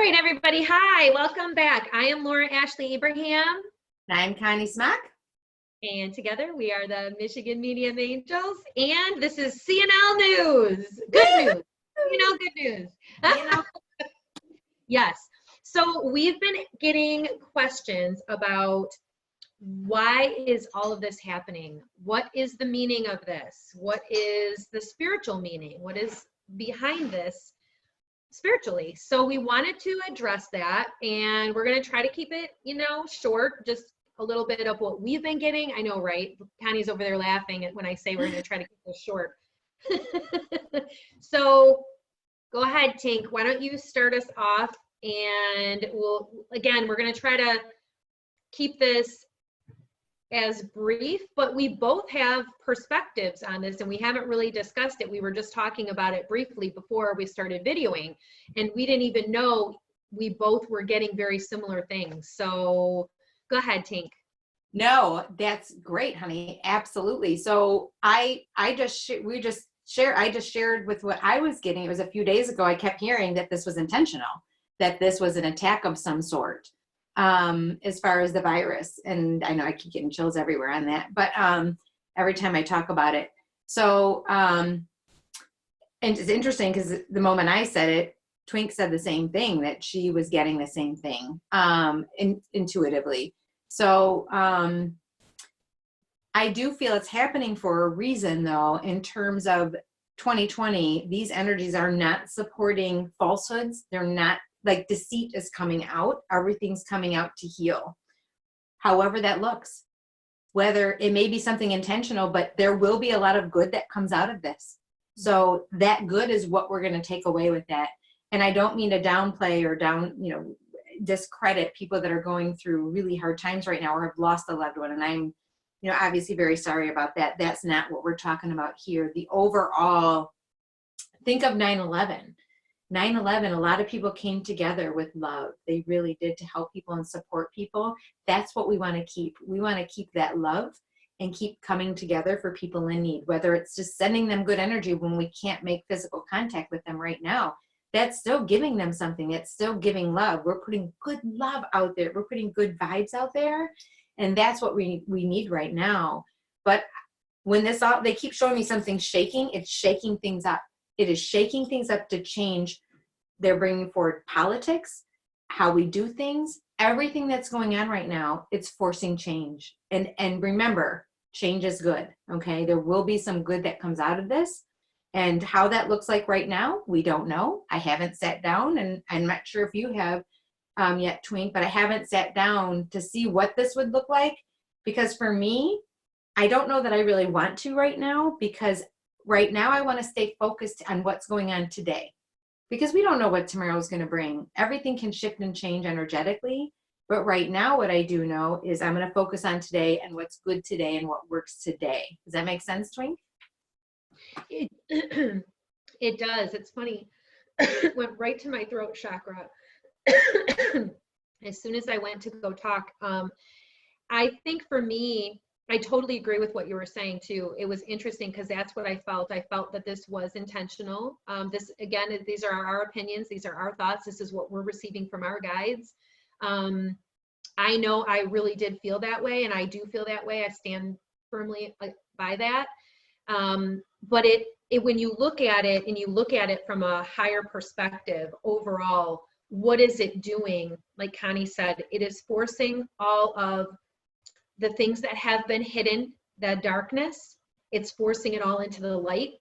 right, everybody. Hi, welcome back. I am Laura Ashley Abraham, And I'm Connie Smack. and together we are the Michigan Medium Angels, and this is CNL News. Good news. Good news. Yes. So we've been getting questions about why is all of this happening? What is the meaning of this? What is the spiritual meaning? What is behind this spiritually? So we wanted to address that, and we're going to try to keep it, short, just a little bit of what we've been getting. I know, right? Connie's over there laughing when I say we're going to try to keep this short. So go ahead, Tink. Why don't you start us off? And we're going to try to keep this as brief, but we both have perspectives on this, and we haven't really discussed it. We were just talking about it briefly before we started videoing, and we didn't even know we both were getting very similar things. So go ahead, Tink. No, that's great, honey. Absolutely. So I just shared with what I was getting. It was a few days ago. I kept hearing that this was intentional, that this was an attack of some sort. As far as the virus, and I know I keep getting chills everywhere on that, but every time I talk about it. So and it's interesting because the moment I said it, Twink said the same thing, that she was getting the same thing intuitively. So I do feel it's happening for a reason, though. In terms of 2020, these energies are not supporting falsehoods. They're not, like, deceit is coming out. Everything's coming out to heal. However that looks, whether it may be something intentional, but there will be a lot of good that comes out of this. So that good is what we're going to take away with that. And I don't mean to downplay or discredit people that are going through really hard times right now or have lost a loved one. And I'm, obviously very sorry about that. That's not what we're talking about here. The overall, think of 9/11. 9/11, a lot of people came together with love. They really did, to help people and support people. That's what we want to keep. We want to keep that love and keep coming together for people in need, whether it's just sending them good energy when we can't make physical contact with them right now. That's still giving them something. It's still giving love. We're putting good love out there. We're putting good vibes out there. And that's what we need right now. But when they keep showing me something shaking, it's shaking things up. It is shaking things up to change. They're bringing forward politics, how we do things, everything that's going on right now. It's forcing change. And remember, change is good. Okay. There will be some good that comes out of this. And how that looks like right now, we don't know. I haven't sat down, and I'm not sure if you have yet, Twink, but I haven't sat down to see what this would look like. Because for me, I don't know that I really want to right now, because right now I want to stay focused on what's going on today, because we don't know what tomorrow is going to bring. Everything can shift and change energetically. But right now, what I do know is I'm going to focus on today and what's good today and what works today. Does that make sense, Twink? It does. It's funny. Went right to my throat chakra. As soon as I went to go talk, I think for me, I totally agree with what you were saying too. It was interesting because that's what I felt. I felt that this was intentional. This, again, these are our opinions. These are our thoughts. This is what we're receiving from our guides. I know I really did feel that way, and I do feel that way. I stand firmly by that. But when you look at it, and you look at it from a higher perspective overall, what is it doing? Like Connie said, it is forcing all of the things that have been hidden, the darkness, it's forcing it all into the light,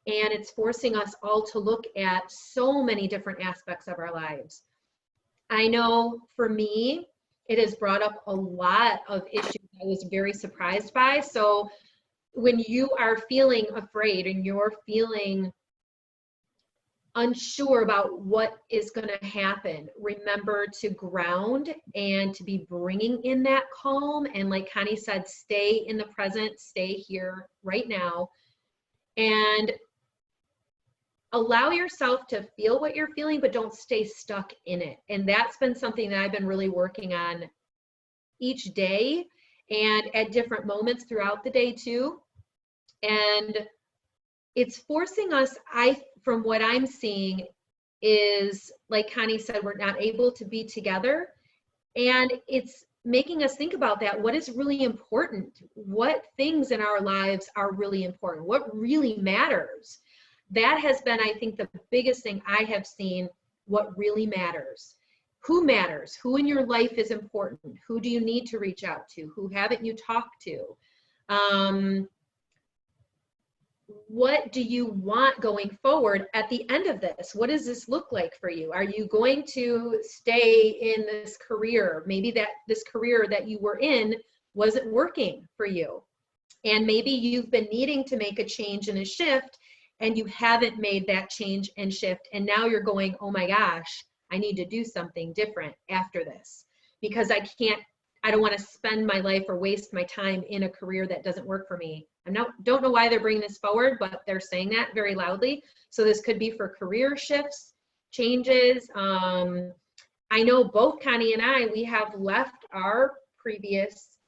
and it's forcing us all to look at so many different aspects of our lives. I know for me, it has brought up a lot of issues I was very surprised by. So when you are feeling afraid and you're feeling unsure about what is going to happen, remember to ground and to be bringing in that calm. And like Connie said, stay in the present, stay here right now, and allow yourself to feel what you're feeling, but don't stay stuck in it. And that's been something that I've been really working on each day and at different moments throughout the day too. And it's forcing us, from what I'm seeing, is, like Connie said, we're not able to be together. And it's making us think about that. What is really important? What things in our lives are really important? What really matters? That has been, I think, the biggest thing I have seen, what really matters. Who matters? Who in your life is important? Who do you need to reach out to? Who haven't you talked to? What do you want going forward at the end of this? What does this look like for you? Are you going to stay in this career? Maybe that this career that you were in wasn't working for you. And maybe you've been needing to make a change and a shift, and you haven't made that change and shift. And now you're going, oh my gosh, I need to do something different after this, because I don't want to spend my life or waste my time in a career that doesn't work for me. Don't know why they're bringing this forward, but they're saying that very loudly. So this could be for career shifts, changes. I know both Connie and I, we have left our previous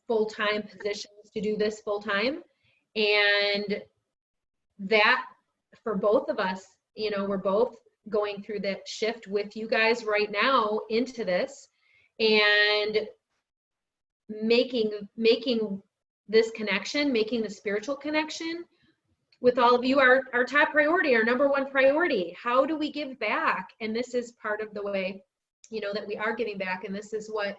full-time positions to do this full-time. And that, for both of us, you know, we're both going through that shift with you guys right now into this, and making this connection, making the spiritual connection with all of you, our top priority, our number one priority. How do we give back? And this is part of the way, you know, that we are giving back, and this is what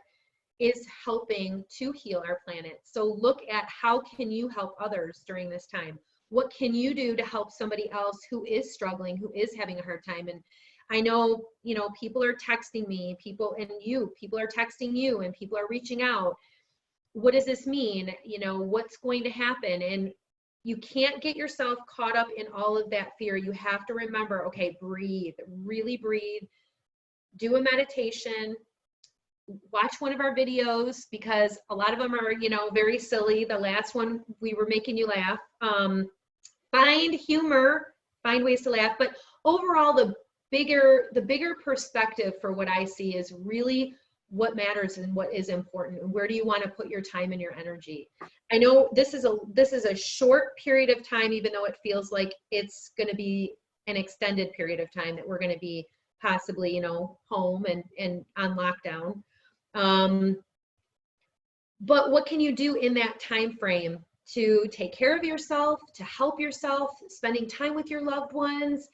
is helping to heal our planet. So look at how can you help others during this time? What can you do to help somebody else who is struggling, who is having a hard time? And I know, you know, people are texting me, people are texting you, and people are reaching out. What does this mean? You know, what's going to happen? And you can't get yourself caught up in all of that fear. You have to remember, okay, breathe, really breathe, do a meditation, watch one of our videos, because a lot of them are, you know, very silly. The last one, we were making you laugh. Find humor, find ways to laugh. But overall, the bigger perspective for what I see is really what matters and what is important, and where do you want to put your time and your energy. I know this is a short period of time, even though it feels like it's going to be an extended period of time that we're going to be possibly, you know, home and on lockdown. But what can you do in that time frame to take care of yourself, to help yourself, spending time with your loved ones,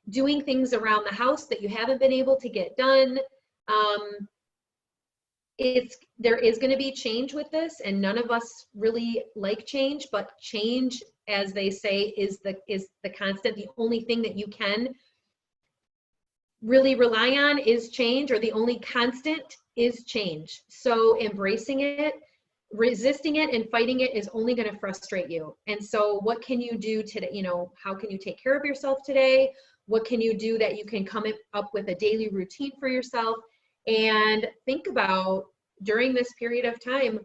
doing things around the house that you haven't been able to get done? There is going to be change with this, and none of us really like change, but change, as they say, is the constant. The only thing that you can really rely on is change, or the only constant is change. So embracing it, resisting it, and fighting it is only going to frustrate you. And so what can you do today? You know, how can you take care of yourself today? What can you do that you can come up with a daily routine for yourself? And think about, during this period of time,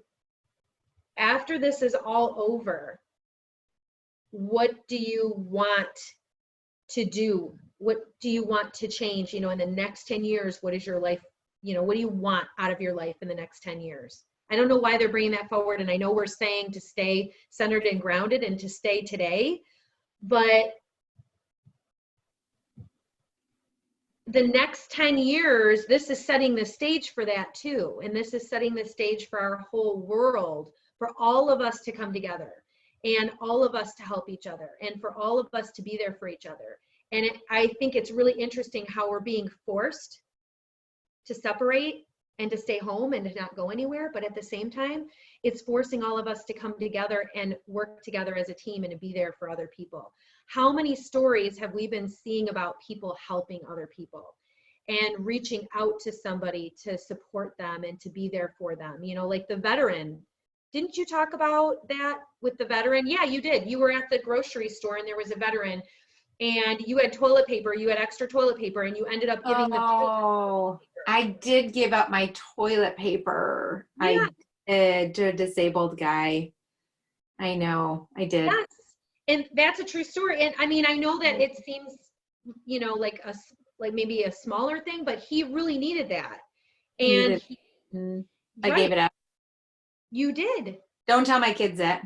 after this is all over, what do you want to do? What do you want to change? You know, in the next 10 years, what is your life? You know, what do you want out of your life in the next 10 years? I don't know why they're bringing that forward. And I know we're saying to stay centered and grounded and to stay today, but the next 10 years, this is setting the stage for that too. And this is setting the stage for our whole world, for all of us to come together, and all of us to help each other, and for all of us to be there for each other. And I think it's really interesting how we're being forced to separate and to stay home and to not go anywhere. But at the same time, it's forcing all of us to come together and work together as a team and to be there for other people. How many stories have we been seeing about people helping other people and reaching out to somebody to support them and to be there for them? You know, like the veteran. Didn't you talk about that with the veteran? Yeah, you did. You were at the grocery store and there was a veteran, and you had toilet paper, you had extra toilet paper, and you ended up giving the toilet paper. I did give up my toilet paper. Yeah. I did, to a disabled guy. I know, I did. Yes, and that's a true story. And I mean, I know that it seems, you know, like maybe a smaller thing, but he really needed that. And I gave it up. You did. Don't tell my kids that.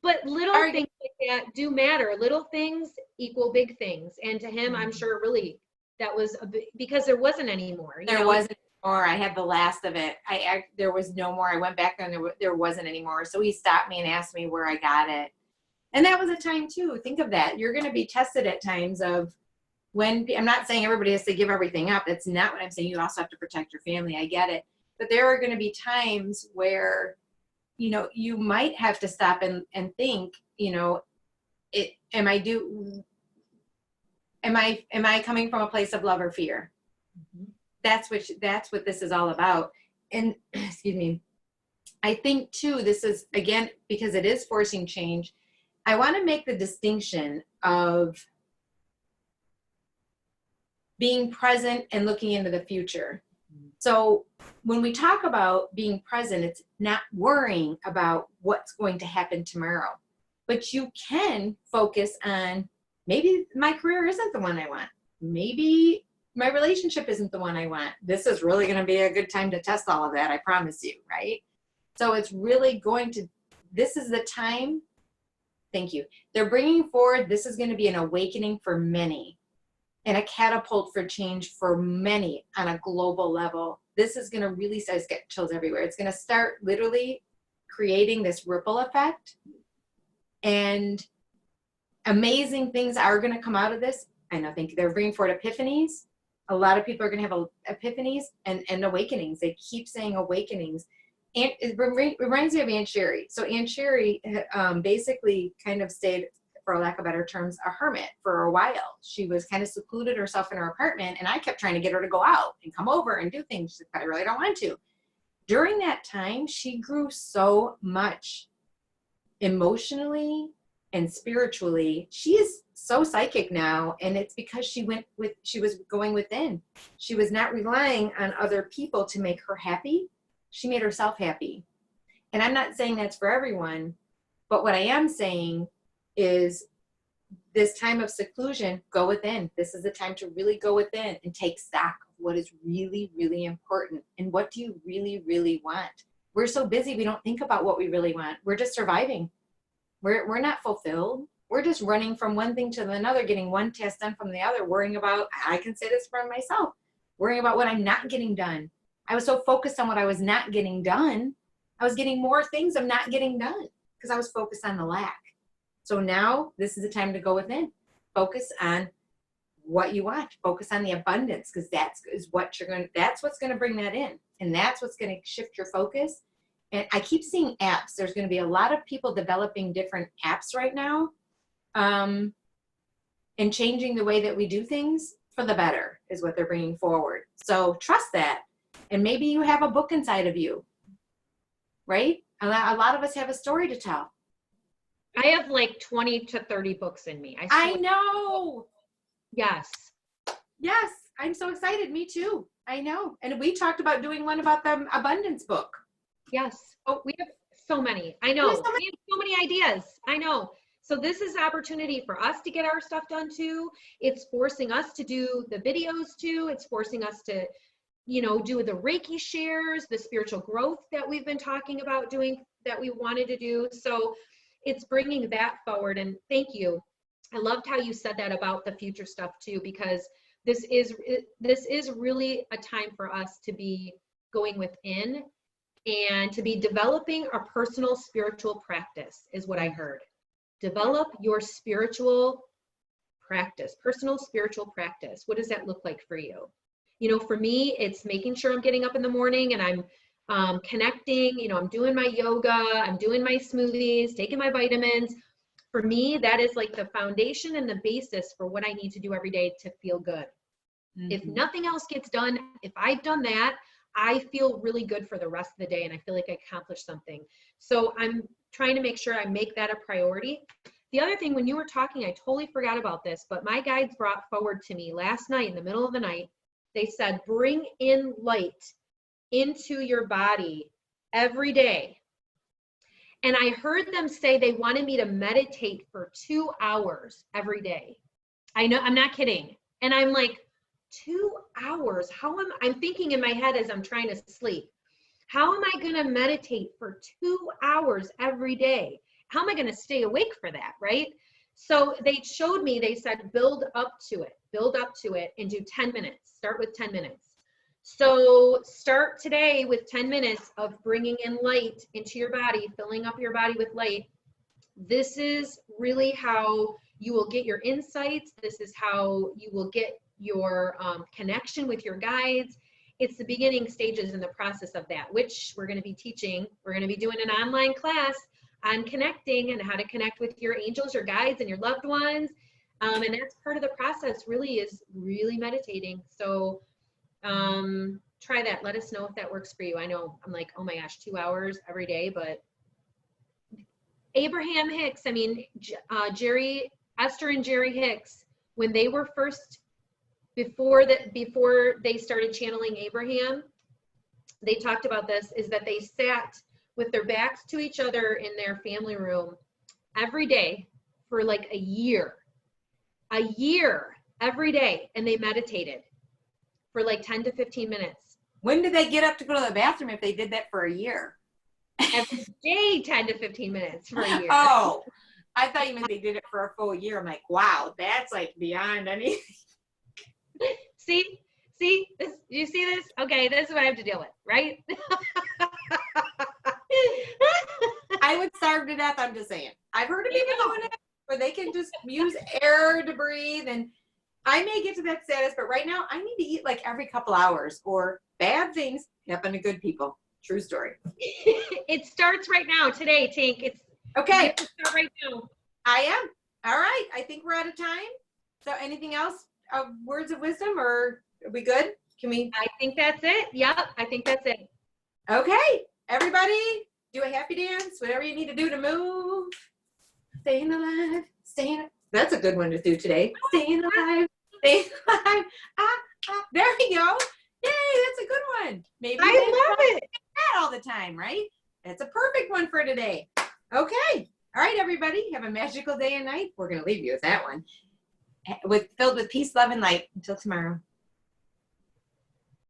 But little things like that do matter. Little things equal big things. And to him, I'm sure really that was because there wasn't any more. There wasn't more. I had the last of it. There was no more. I went back and there wasn't any more. So he stopped me and asked me where I got it. And that was a time too. Think of that. You're going to be tested at times of when, I'm not saying everybody has to give everything up. That's not what I'm saying. You also have to protect your family. I get it. But there are going to be times where, you know, you might have to stop and think, you know, am I coming from a place of love or fear? Mm-hmm. That's what this is all about. And excuse me, I think too, this is, again, because it is forcing change, I want to make the distinction of being present and looking into the future. So when we talk about being present, it's not worrying about what's going to happen tomorrow, but you can focus on, maybe my career isn't the one I want. Maybe my relationship isn't the one I want. This is really going to be a good time to test all of that. I promise you, right? So it's really this is the time. Thank you. They're bringing forward, this is going to be an awakening for many and a catapult for change for many on a global level. This is going to really start to get chills everywhere. It's going to start literally creating this ripple effect, and amazing things are going to come out of this. I think they're bringing forward epiphanies. A lot of people are going to have epiphanies and awakenings. They keep saying awakenings. And it reminds me of Aunt Sherry. So Aunt Sherry basically kind of stayed, for lack of better terms, a hermit for a while. She was kind of secluded herself in her apartment, and I kept trying to get her to go out and come over and do things. She said, I really don't want to. During that time, she grew so much emotionally and spiritually. She is so psychic now, and it's because she was going within. She was not relying on other people to make her happy. She made herself happy. And I'm not saying that's for everyone, but what I am saying is this time of seclusion, go within. This is the time to really go within and take stock of what is really, really important. And what do you really, really want? We're so busy, we don't think about what we really want. We're just surviving. We're not fulfilled. We're just running from one thing to another, getting one task done from the other, worrying about, I can say this for myself, worrying about what I'm not getting done. I was so focused on what I was not getting done. I was getting more things I'm not getting done because I was focused on the lack. So now this is the time to go within. Focus on what you want. Focus on the abundance, because that's what's going to bring that in. And that's what's going to shift your focus. And I keep seeing apps. There's going to be a lot of people developing different apps right now, and changing the way that we do things for the better is what they're bringing forward. So trust that. And maybe you have a book inside of you, right? A lot of us have a story to tell. I have like 20 to 30 books in me. I know. Yes. Yes. I'm so excited. Me too. I know. And we talked about doing one about the abundance book. Yes. Oh, we have so many. I know. We have so many ideas. I know. So this is opportunity for us to get our stuff done too. It's forcing us to do the videos too. It's forcing us to, do the Reiki shares, the spiritual growth that we've been talking about doing, that we wanted to do. So it's bringing that forward. And thank you. I loved how you said that about the future stuff too, because this is really a time for us to be going within and to be developing our personal spiritual practice, is what I heard. Develop your spiritual practice, personal spiritual practice. What does that look like for you? For me, it's making sure I'm getting up in the morning and I'm connecting, I'm doing my yoga, I'm doing my smoothies, taking my vitamins. For me, that is like the foundation and the basis for what I need to do every day to feel good. Mm-hmm. If nothing else gets done, if I've done that, I feel really good for the rest of the day and I feel like I accomplished something. So I'm trying to make sure I make that a priority. The other thing, when you were talking, I totally forgot about this, but my guides brought forward to me last night in the middle of the night. They said, bring in light into your body every day. And I heard them say they wanted me to meditate for 2 hours every day. I know, I'm not kidding. And I'm like, 2 hours? I'm thinking in my head as I'm trying to sleep, how am I going to meditate for 2 hours every day? how am I going to stay awake for that, right? So they showed me, they said, build up to it and do 10 minutes. Start with 10 minutes. So start today with 10 minutes of bringing in light into your body, filling up your body with light. This is really how you will get your insights. This is how you will get your connection with your guides. It's the beginning stages in the process of that, which we're going to be teaching. We're going to be doing an online class on connecting and how to connect with your angels, your guides, and your loved ones. And that's part of the process, really, is really meditating. So try that. Let us know if that works for you. I know I'm like, oh my gosh, 2 hours every day, but Abraham Hicks, I mean, Esther and Jerry Hicks, when they were first, before they started channeling Abraham, they talked about this, is that they sat with their backs to each other in their family room every day for like a year every day, and they meditated for like 10 to 15 minutes. When did they get up to go to the bathroom if they did that for a year? Every day, 10 to 15 minutes for a year. Oh, I thought you meant they did it for a full year. I'm like, wow, that's like beyond anything. See this? You see this? Okay, this is what I have to deal with, right? I would starve to death. I'm just saying. I've heard of people doing it where they can just use air to breathe, and I may get to that status, but right now I need to eat like every couple hours, or bad things happen to good people. True story. It starts right now, today, Tink. It's okay. It start right now. I am. All right. I think we're out of time. So anything else? Words of wisdom, or are we good? Can we? I think that's it. Yep, I think that's it. Okay. Everybody, do a happy dance, whatever you need to do to move. Staying alive. That's a good one to do today. Staying alive. Staying alive. There we go. Yay, that's a good one. Maybe I love it. That all the time, right? That's a perfect one for today. Okay. All right, everybody. Have a magical day and night. We're going to leave you with that one. Filled with peace, love, and light. Until tomorrow.